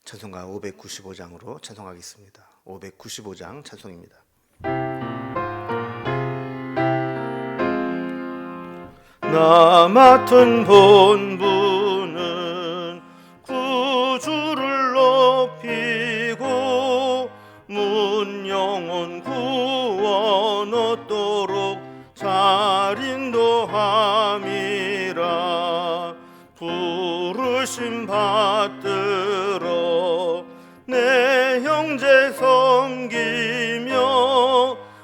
찬송가 595장으로 찬송하겠습니다. 595장 찬송입니다. 나 맡은 본분은 구주를 높이고 문 영혼 구원 얻도록 잘 인도함이라. 부르심 받들어 내 형제 섬기며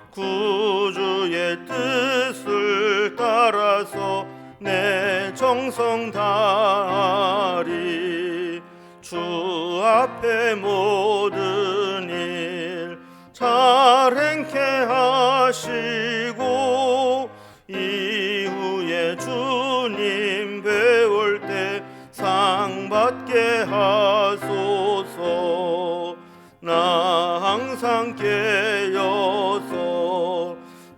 구주의 뜻을 따라서 내 정성 다하리. 주 앞에 모든 일 잘 행케 하시고 이후에 주님 배울 때 상 받게 하소서. 나 항상 깨어서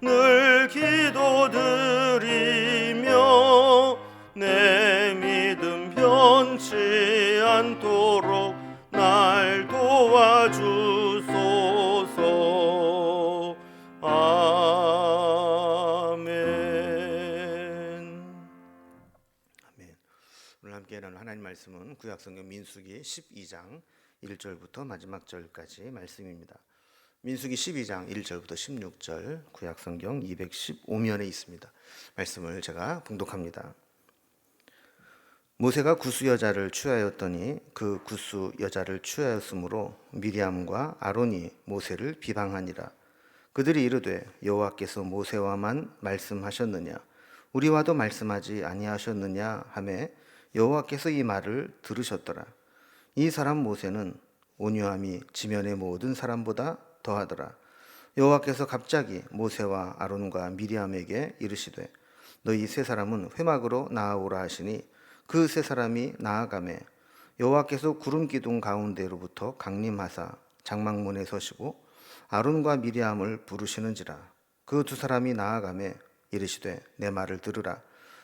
늘 기도드리며 내 믿음 변치 않도록 날 도와주소서. 아멘. 오늘 함께 나눌 하나님 말씀은 구약성경 민수기 12장 1절부터 마지막 절까지 말씀입니다. 민수기 12장 1절부터 16절, 구약성경 215면에 있습니다. 말씀을 제가 봉독합니다. 모세가 구스 여자를 취하였더니 그 구스 여자를 취하였으므로 미리암과 아론이 모세를 비방하니라. 그들이 이르되 여호와께서 모세와만 말씀하셨느냐 우리와도 말씀하지 아니하셨느냐 하매 여호와께서 이 말을 들으셨더라. 이 사람 모세는 온유함이 지면의 모든 사람보다 더하더라. 여호와께서 갑자기 모세와 아론과 미리암에게 이르시되 너희 세 사람은 회막으로 나아오라 하시니 그 세 사람이 나아가매 여호와께서 구름 기둥 가운데로부터 강림하사 장막문에 서시고 아론과 미리암을 부르시는지라. 그 두 사람이 나아가매 이르시되 내 말을 들으라.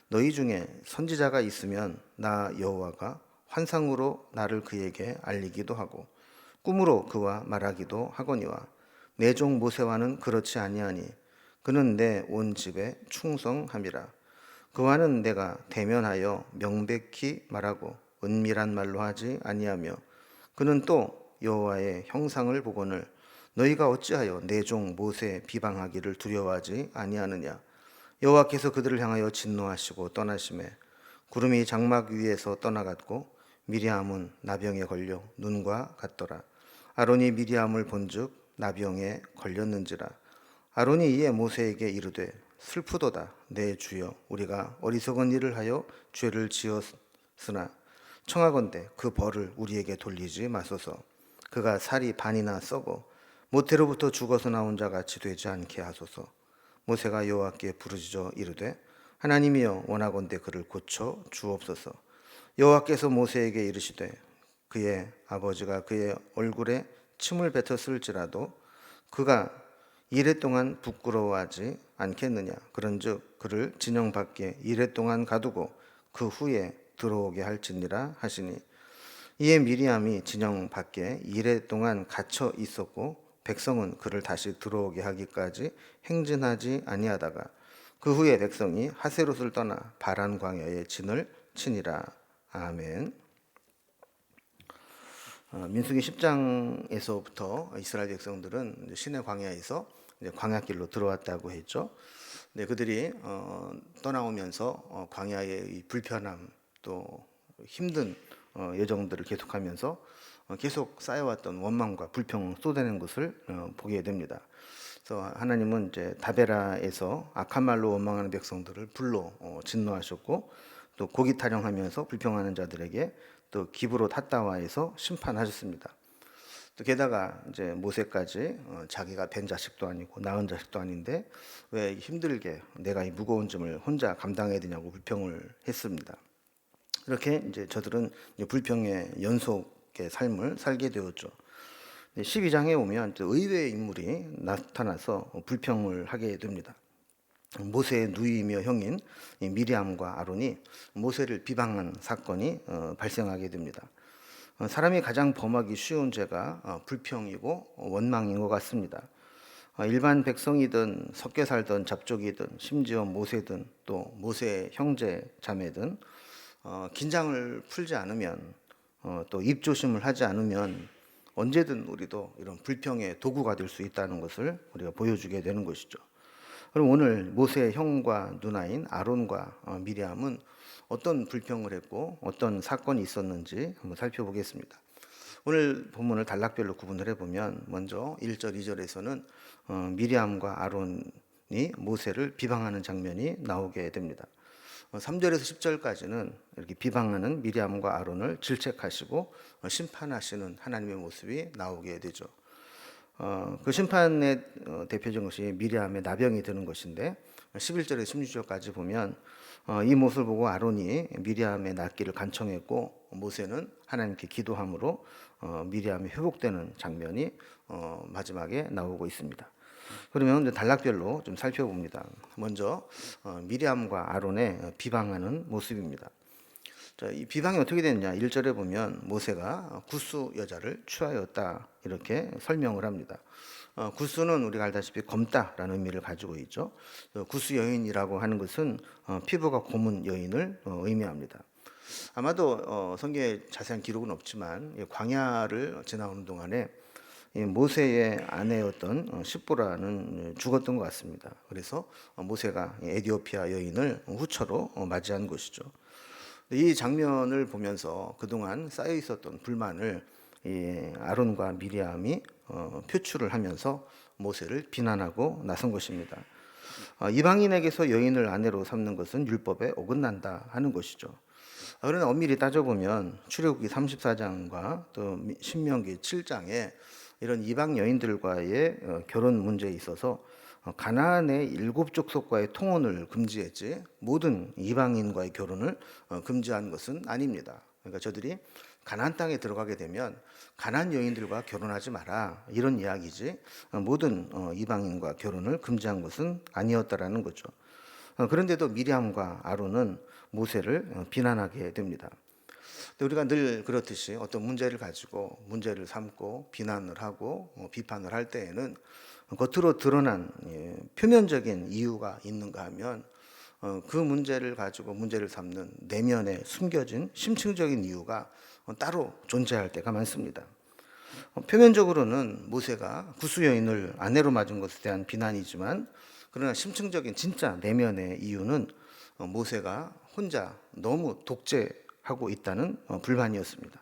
너희 중에 선지자가 있으면 나 여호와가 환상으로 나를 그에게 알리기도 하고 꿈으로 그와 말하기도 하거니와 내 종 모세와는 그렇지 아니하니 그는 내 온 집에 충성함이라. 그와는 내가 대면하여 명백히 말하고 은밀한 말로 하지 아니하며 그는 또 여호와의 형상을 보거늘 너희가 어찌하여 내 종 모세 비방하기를 두려워하지 아니하느냐. 여호와께서 그들을 향하여 진노하시고 떠나심에 구름이 장막 위에서 떠나갔고 미리암은 나병에 걸려 눈과 같더라. 아론이 미리암을 본즉 나병에 걸렸는지라. 아론이 이에 모세에게 이르되 슬프도다 내 주여 우리가 어리석은 일을 하여 죄를 지었으나 청하건대 그 벌을 우리에게 돌리지 마소서. 그가 살이 반이나 썩어 모태로부터 죽어서 나온 자 같이 되지 않게 하소서. 모세가 여호와께 부르짖어 이르되 하나님이여 원하건대 그를 고쳐 주옵소서. 여호와께서 모세에게 이르시되 그의 아버지가 그의 얼굴에 침을 뱉었을지라도 그가 이레 동안 부끄러워하지 않겠느냐. 그런즉 그를 진영 밖에 이레 동안 가두고 그 후에 들어오게 할지니라 하시니 이에 미리암이 진영 밖에 이레 동안 갇혀 있었고 백성은 그를 다시 들어오게 하기까지 행진하지 아니하다가 그 후에 백성이 하세롯을 떠나 바란 광야에 진을 치니라. 아멘. 민수기 10장에서부터 이스라엘 백성들은 시내 광야에서 광야길로 들어왔다고 했죠. 네, 그들이 떠나오면서 광야의 불편함 또 힘든 여정들을 계속하면서 계속 쌓여왔던 원망과 불평을 쏟아낸 것을 보게 됩니다. 그래서 하나님은 이제 다베라에서 악한 말로 원망하는 백성들을 불로 진노하셨고 또 고기 타령하면서 불평하는 자들에게 또 기브롯 핫다와에서 심판하셨습니다. 또 게다가 이제 모세까지 자기가 뵌 자식도 아니고 낳은 자식도 아닌데 왜 힘들게 내가 이 무거운 짐을 혼자 감당해야 되냐고 불평을 했습니다. 이렇게 이제 저들은 이제 불평의 연속의 삶을 살게 되었죠. 12장에 오면 의외의 인물이 나타나서 불평을 하게 됩니다. 모세의 누이며 형인 미리암과 아론이 모세를 비방한 사건이 발생하게 됩니다. 사람이 가장 범하기 쉬운 죄가 불평이고 원망인 것 같습니다. 일반 백성이든 섞여 살던 잡족이든 심지어 모세든 또 모세의 형제 자매든 긴장을 풀지 않으면 또 입조심을 하지 않으면 언제든 우리도 이런 불평의 도구가 될 수 있다는 것을 우리가 보여주게 되는 것이죠. 그럼 오늘 모세의 형과 누나인 아론과 미리암은 어떤 불평을 했고 어떤 사건이 있었는지 한번 살펴보겠습니다. 오늘 본문을 단락별로 구분을 해보면 먼저 1절, 2절에서는 미리암과 아론이 모세를 비방하는 장면이 나오게 됩니다. 3절에서 10절까지는 이렇게 비방하는 미리암과 아론을 질책하시고 심판하시는 하나님의 모습이 나오게 되죠. 그 심판의 대표적인 것이 미리암의 나병이 드는 것인데 11절에서 16절까지 보면 이 모습을 보고 아론이 미리암의 낫기를 간청했고 모세는 하나님께 기도함으로 미리암이 회복되는 장면이 마지막에 나오고 있습니다. 그러면 이제 단락별로 좀 살펴봅니다. 먼저 미리암과 아론의 비방하는 모습입니다. 자, 이 비방이 어떻게 됐냐? 1절에 보면 모세가 구스 여자를 취하였다 이렇게 설명을 합니다. 구스는 우리가 알다시피 검다라는 의미를 가지고 있죠. 구스 여인이라고 하는 것은 피부가 고문 여인을 의미합니다. 아마도 성경에 자세한 기록은 없지만 광야를 지나오는 동안에 모세의 아내였던 십보라는 죽었던 것 같습니다. 그래서 모세가 에디오피아 여인을 후처로 맞이한 것이죠. 이 장면을 보면서 그동안 쌓여 있었던 불만을 아론과 미리암이 표출을 하면서 모세를 비난하고 나선 것입니다. 이방인에게서 여인을 아내로 삼는 것은 율법에 어긋난다 하는 것이죠. 그러나 엄밀히 따져보면 출애굽기 34장과 또 신명기 7장에 이런 이방 여인들과의 결혼 문제에 있어서 가나안의 7족속과의 통혼을 금지했지 모든 이방인과의 결혼을 금지한 것은 아닙니다. 그러니까 저들이 가나안 땅에 들어가게 되면 가나안 여인들과 결혼하지 마라 이런 이야기지 모든 이방인과 결혼을 금지한 것은 아니었다라는 거죠. 그런데도 미리암과 아론은 모세를 비난하게 됩니다. 우리가 늘 그렇듯이 어떤 문제를 가지고 문제를 삼고 비난을 하고 비판을 할 때에는 겉으로 드러난 표면적인 이유가 있는가 하면 그 문제를 가지고 문제를 삼는 내면에 숨겨진 심층적인 이유가 따로 존재할 때가 많습니다. 표면적으로는 모세가 구스 여인을 아내로 맞은 것에 대한 비난이지만 그러나 심층적인 진짜 내면의 이유는 모세가 혼자 너무 독재하고 있다는 불만이었습니다.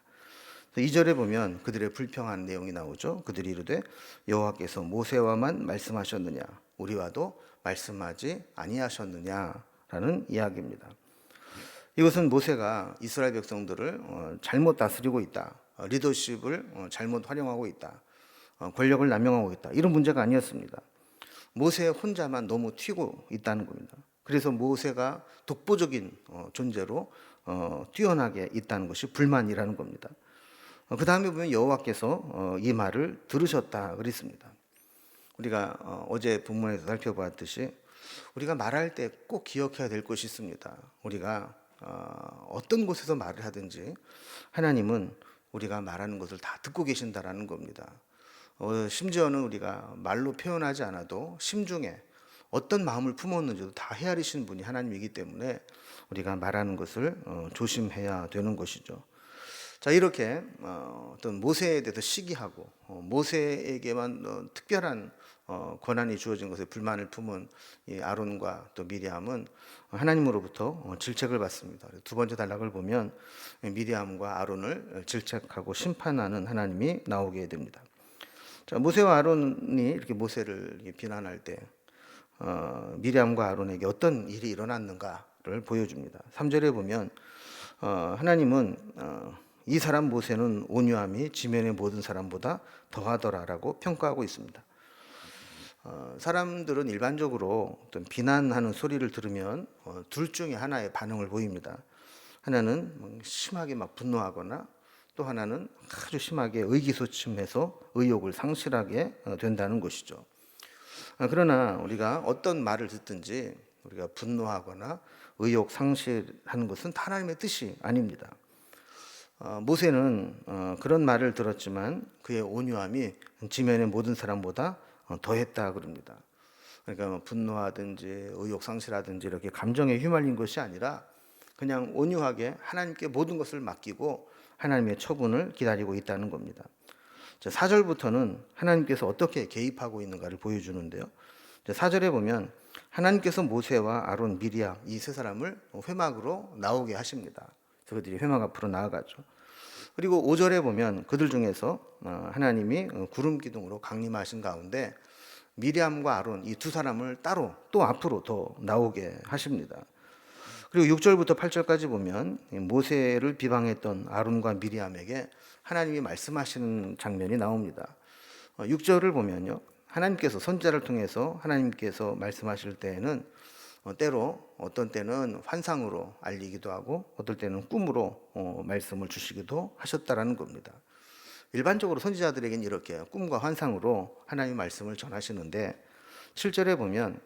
2절에 보면 그들의 불평한 내용이 나오죠. 그들이 이르되 여호와께서 모세와만 말씀하셨느냐 우리와도 말씀하지 아니하셨느냐라는 이야기입니다. 이것은 모세가 이스라엘 백성들을 잘못 다스리고 있다. 리더십을 잘못 활용하고 있다. 권력을 남용하고 있다. 이런 문제가 아니었습니다. 모세 혼자만 너무 튀고 있다는 겁니다. 그래서 모세가 독보적인 존재로 뛰어나게 있다는 것이 불만이라는 겁니다. 그 다음에 보면 여호와께서 이 말을 들으셨다 그랬습니다. 우리가 어제 본문에서 살펴보았듯이 우리가 말할 때 꼭 기억해야 될 것이 있습니다. 우리가 어떤 곳에서 말을 하든지 하나님은 우리가 말하는 것을 다 듣고 계신다라는 겁니다. 심지어는 우리가 말로 표현하지 않아도 심중에 어떤 마음을 품었는지도 다 헤아리시는 분이 하나님이기 때문에 우리가 말하는 것을 조심해야 되는 것이죠. 자, 이렇게 어떤 모세에 대해서 시기하고 모세에게만 특별한 권한이 주어진 것에 불만을 품은 이 아론과 또 미리암은 하나님으로부터 질책을 받습니다. 두 번째 단락을 보면 미리암과 아론을 질책하고 심판하는 하나님이 나오게 됩니다. 자, 모세와 아론이 이렇게 모세를 비난할 때 미리암과 아론에게 어떤 일이 일어났는가를 보여줍니다. 3절에 보면 하나님은 이 사람 모세는 온유함이 지면의 모든 사람보다 더하더라라고 평가하고 있습니다. 사람들은 일반적으로 어떤 비난하는 소리를 들으면 둘 중에 하나의 반응을 보입니다. 하나는 심하게 막 분노하거나 또 하나는 아주 심하게 의기소침해서 의욕을 상실하게 된다는 것이죠. 그러나 우리가 어떤 말을 듣든지 우리가 분노하거나 의욕 상실하는 것은 하나님의 뜻이 아닙니다. 모세는 그런 말을 들었지만 그의 온유함이 지면의 모든 사람보다 더했다 그럽니다. 그러니까 뭐 분노하든지 의욕 상실하든지 이렇게 감정에 휘말린 것이 아니라 그냥 온유하게 하나님께 모든 것을 맡기고 하나님의 처분을 기다리고 있다는 겁니다. 4절부터는 하나님께서 어떻게 개입하고 있는가를 보여주는데요. 4절에 보면 하나님께서 모세와 아론, 미리암 이 세 사람을 회막으로 나오게 하십니다. 그들이 회막 앞으로 나아가죠. 그리고 5절에 보면 그들 중에서 하나님이 구름 기둥으로 강림하신 가운데 미리암과 아론 이 두 사람을 따로 또 앞으로 더 나오게 하십니다. 그리고 6절부터 8절까지 보면 모세를 비방했던 아론과 미리암에게 하나님이 말씀하시는 장면이 나옵니다. 6절을 보면요, 하나님께서 선지자를 통해서 하나님께서 말씀하실 때에는 때로 어떤 때는 환상으로 알리기도 하고 어떨 때는 꿈으로 말씀을 주시기도 하셨다라는 겁니다. 일반적으로 선지자들에게는 이렇게 꿈과 환상으로 하나님의 말씀을 전하시는데 7절에 보면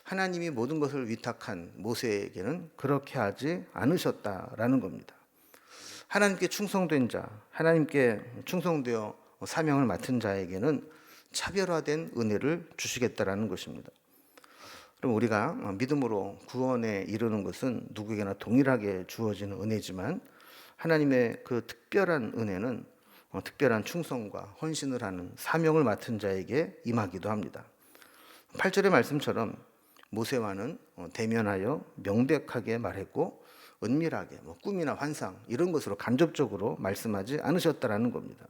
하나님이 모든 것을 위탁한 모세에게는 그렇게 하지 않으셨다라는 겁니다. 하나님께 충성된 자, 하나님께 충성되어 사명을 맡은 자에게는 차별화된 은혜를 주시겠다라는 것입니다. 그럼 우리가 믿음으로 구원에 이르는 것은 누구에게나 동일하게 주어지는 은혜지만 하나님의 그 특별한 은혜는 특별한 충성과 헌신을 하는 사명을 맡은 자에게 임하기도 합니다. 8절의 말씀처럼 모세와는 대면하여 명백하게 말했고 은밀하게 꿈이나 환상 이런 것으로 간접적으로 말씀하지 않으셨다라는 겁니다.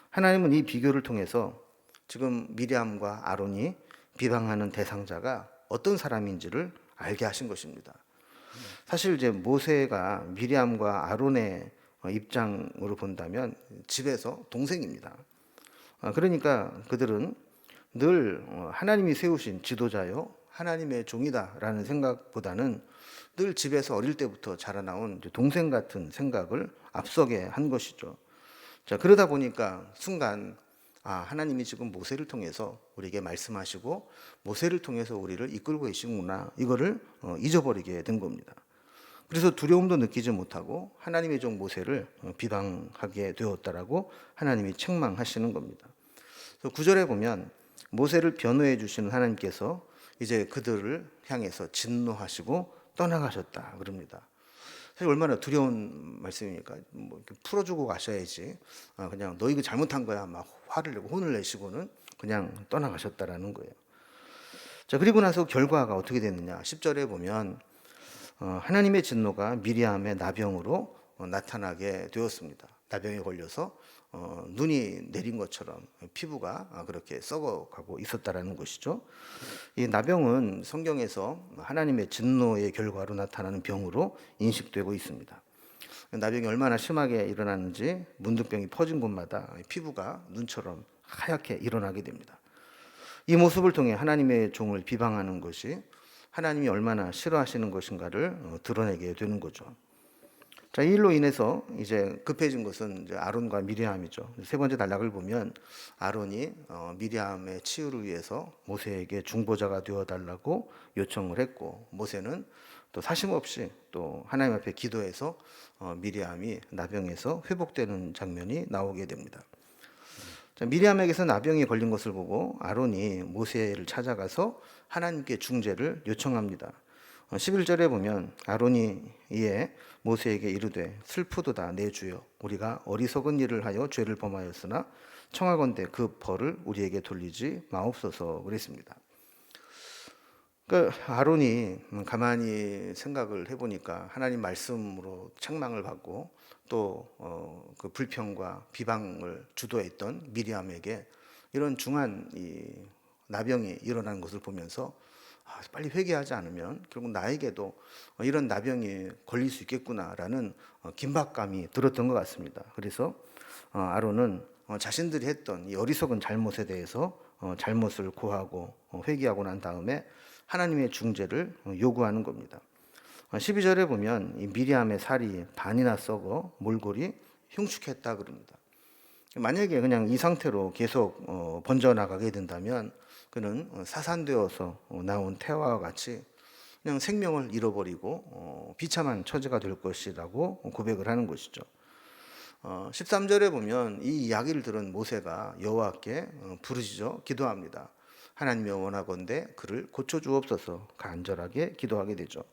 하나님은 이 비교를 통해서 지금 미리암과 아론이 비방하는 대상자가 어떤 사람인지를 알게 하신 것입니다. 사실 이제 모세가 미리암과 아론의 입장으로 본다면 집에서 동생입니다. 그러니까 그들은 늘 하나님이 세우신 지도자요 하나님의 종이다라는 생각보다는 늘 집에서 어릴 때부터 자라나온 동생 같은 생각을 앞서게 한 것이죠. 자, 그러다 보니까 순간 하나님이 지금 모세를 통해서 우리에게 말씀하시고 모세를 통해서 우리를 이끌고 계시구나 이거를 잊어버리게 된 겁니다. 그래서 두려움도 느끼지 못하고 하나님의 종 모세를 비방하게 되었다라고 하나님이 책망하시는 겁니다. 그래서 9절에 보면 모세를 변호해 주시는 하나님께서 이제 그들을 향해서 진노하시고 떠나가셨다 그럽니다. 사실 얼마나 두려운 말씀입니까? 이렇게 풀어주고 가셔야지. 그냥 너 이거 잘못한 거야 막 화를 내고 혼을 내시고는 그냥 떠나가셨다라는 거예요. 자, 그리고 나서 결과가 어떻게 됐느냐? 10절에 보면 하나님의 진노가 미리암의 나병으로 나타나게 되었습니다. 나병에 걸려서 눈이 내린 것처럼 피부가 그렇게 썩어가고 있었다라는 것이죠. 이 나병은 성경에서 하나님의 진노의 결과로 나타나는 병으로 인식되고 있습니다. 나병이 얼마나 심하게 일어나는지 문둥병이 퍼진 곳마다 피부가 눈처럼 하얗게 일어나게 됩니다. 이 모습을 통해 하나님의 종을 비방하는 것이 하나님이 얼마나 싫어하시는 것인가를 드러내게 되는 거죠. 자, 이 일로 인해서 이제 급해진 것은 이제 아론과 미리암이죠. 세 번째 단락을 보면 아론이 미리암의 치유를 위해서 모세에게 중보자가 되어 달라고 요청을 했고 모세는 또 사심없이 또 하나님 앞에 기도해서 미리암이 나병에서 회복되는 장면이 나오게 됩니다. 자, 미리암에게서 나병이 걸린 것을 보고 아론이 모세를 찾아가서 하나님께 중재를 요청합니다. 11절에 보면 아론이 이에 모세에게 이르되 슬프도다 내 주여 우리가 어리석은 일을 하여 죄를 범하였으나 청하건대 그 벌을 우리에게 돌리지 마옵소서 그랬습니다. 그러니까 아론이 가만히 생각을 해보니까 하나님 말씀으로 책망을 받고 또 그 불평과 비방을 주도했던 미리암에게 이런 중한 이 나병이 일어나는 것을 보면서 빨리 회개하지 않으면 결국 나에게도 이런 나병이 걸릴 수 있겠구나라는 긴박감이 들었던 것 같습니다. 그래서 아론은 자신들이 했던 이 어리석은 잘못에 대해서 잘못을 고하고 회개하고 난 다음에 하나님의 중재를 요구하는 겁니다. 12절에 보면 이 미리암의 살이 반이나 썩어 몰골이 흉측했다 그럽니다. 만약에 그냥 이 상태로 계속 번져나가게 된다면 그는 사산되어서 나온 태화와 같이 그냥 생명을 잃어버리고 비참한 처지가 될 것이라고 고백을 하는 것이죠. 13절에 보면 이 이야기를 들은 모세가 여호와께 부르짖어 기도합니다. 하나님여 원하건대 그를 고쳐주옵소서 간절하게 기도하게 되죠.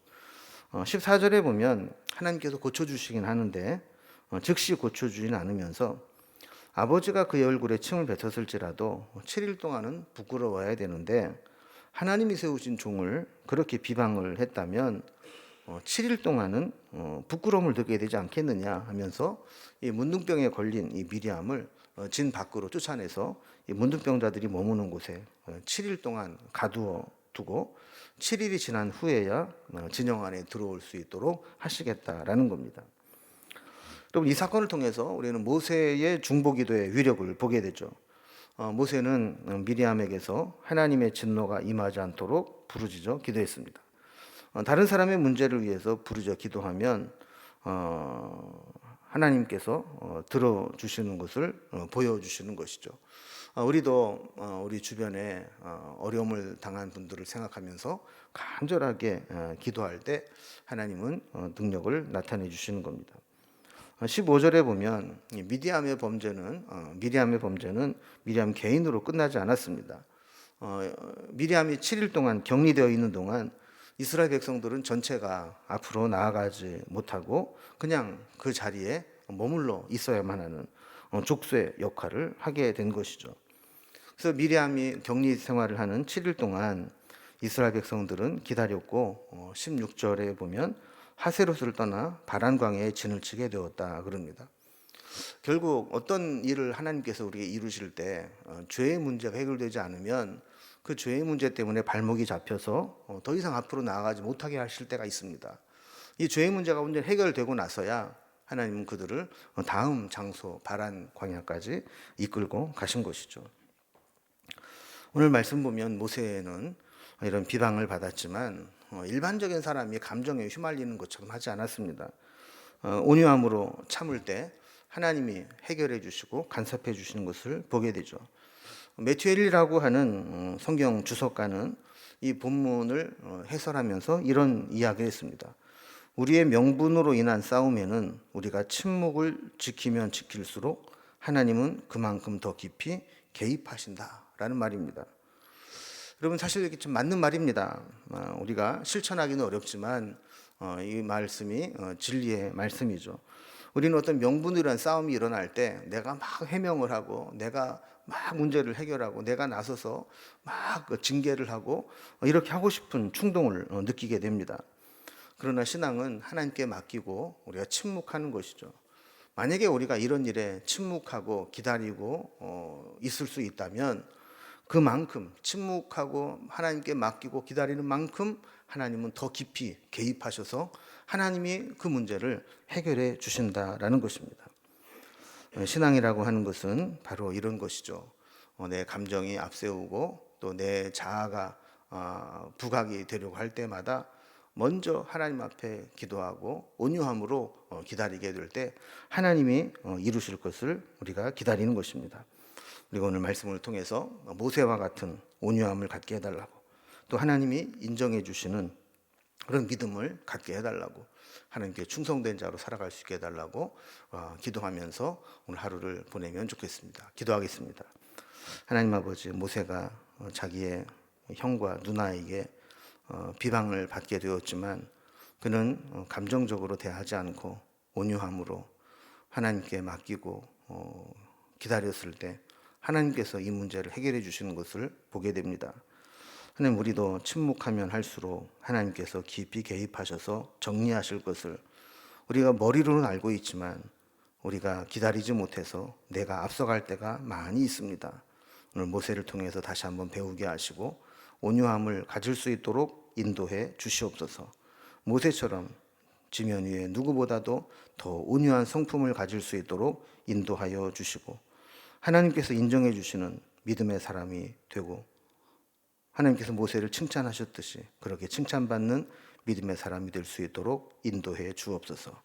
14절에 보면 하나님께서 고쳐주시긴 하는데 즉시 고쳐주지는 않으면서 아버지가 그의 얼굴에 침을 뱉었을지라도 7일 동안은 부끄러워야 되는데 하나님이 세우신 종을 그렇게 비방을 했다면 7일 동안은 부끄러움을 느끼게 되지 않겠느냐 하면서 이 문둥병에 걸린 이 미리암을 진 밖으로 쫓아내서 이 문둥병자들이 머무는 곳에 7일 동안 가두어 두고 7일이 지난 후에야 진영 안에 들어올 수 있도록 하시겠다라는 겁니다. 여러분, 이 사건을 통해서 우리는 모세의 중보기도의 위력을 보게 되죠. 모세는 미리암에게서 하나님의 진노가 임하지 않도록 부르짖어 기도했습니다. 다른 사람의 문제를 위해서 부르짖어 기도하면 하나님께서 들어주시는 것을 보여주시는 것이죠. 우리도 우리 주변에 어려움을 당한 분들을 생각하면서 간절하게 기도할 때 하나님은 능력을 나타내 주시는 겁니다. 15절에 보면 미리암의 범죄는 미리암 개인으로 끝나지 않았습니다. 미리암이 7일 동안 격리되어 있는 동안 이스라엘 백성들은 전체가 앞으로 나아가지 못하고 그냥 그 자리에 머물러 있어야만 하는 족쇄 역할을 하게 된 것이죠. 그래서 미리암이 격리 생활을 하는 7일 동안 이스라엘 백성들은 기다렸고 16절에 보면 하세롯을 떠나 바란 광야에 진을 치게 되었다 그럽니다. 결국 어떤 일을 하나님께서 우리에게 이루실 때 죄의 문제가 해결되지 않으면 그 죄의 문제 때문에 발목이 잡혀서 더 이상 앞으로 나아가지 못하게 하실 때가 있습니다. 이 죄의 문제가 완전히 해결되고 나서야 하나님은 그들을 다음 장소 바란 광야까지 이끌고 가신 것이죠. 오늘 말씀 보면 모세는 이런 비방을 받았지만 일반적인 사람이 감정에 휘말리는 것처럼 하지 않았습니다. 온유함으로 참을 때 하나님이 해결해 주시고 간섭해 주시는 것을 보게 되죠. 매튜 헨리라고 하는 성경 주석가는 이 본문을 해설하면서 이런 이야기를 했습니다. 우리의 명분으로 인한 싸움에는 우리가 침묵을 지키면 지킬수록 하나님은 그만큼 더 깊이 개입하신다라는 말입니다. 여러분, 사실 이게 좀 맞는 말입니다. 우리가 실천하기는 어렵지만 이 말씀이 진리의 말씀이죠. 우리는 어떤 명분으로 인한 싸움이 일어날 때 내가 막 해명을 하고 내가 막 문제를 해결하고 내가 나서서 막 징계를 하고 이렇게 하고 싶은 충동을 느끼게 됩니다. 그러나 신앙은 하나님께 맡기고 우리가 침묵하는 것이죠. 만약에 우리가 이런 일에 침묵하고 기다리고 있을 수 있다면 그만큼 침묵하고 하나님께 맡기고 기다리는 만큼 하나님은 더 깊이 개입하셔서 하나님이 그 문제를 해결해 주신다라는 것입니다. 신앙이라고 하는 것은 바로 이런 것이죠. 내 감정이 앞세우고 또 내 자아가 부각이 되려고 할 때마다 먼저 하나님 앞에 기도하고 온유함으로 기다리게 될 때 하나님이 이루실 것을 우리가 기다리는 것입니다. 우리가 오늘 말씀을 통해서 모세와 같은 온유함을 갖게 해달라고, 또 하나님이 인정해 주시는 그런 믿음을 갖게 해달라고, 하나님께 충성된 자로 살아갈 수 있게 해달라고 기도하면서 오늘 하루를 보내면 좋겠습니다. 기도하겠습니다. 하나님 아버지, 모세가 자기의 형과 누나에게 비방을 받게 되었지만 그는 감정적으로 대하지 않고 온유함으로 하나님께 맡기고 기다렸을 때 하나님께서 이 문제를 해결해 주시는 것을 보게 됩니다. 하나님, 우리도 침묵하면 할수록 하나님께서 깊이 개입하셔서 정리하실 것을 우리가 머리로는 알고 있지만 우리가 기다리지 못해서 내가 앞서갈 때가 많이 있습니다. 오늘 모세를 통해서 다시 한번 배우게 하시고 온유함을 가질 수 있도록 인도해 주시옵소서. 모세처럼 지면 위에 누구보다도 더 온유한 성품을 가질 수 있도록 인도하여 주시고 하나님께서 인정해 주시는 믿음의 사람이 되고 하나님께서 모세를 칭찬하셨듯이 그렇게 칭찬받는 믿음의 사람이 될 수 있도록 인도해 주옵소서.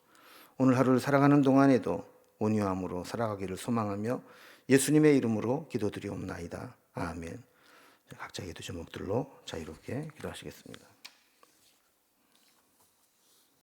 오늘 하루를 살아가는 동안에도 온유함으로 살아가기를 소망하며 예수님의 이름으로 기도드리옵나이다. 아멘. 각자 기도 제목들로 자유롭게 기도하시겠습니다.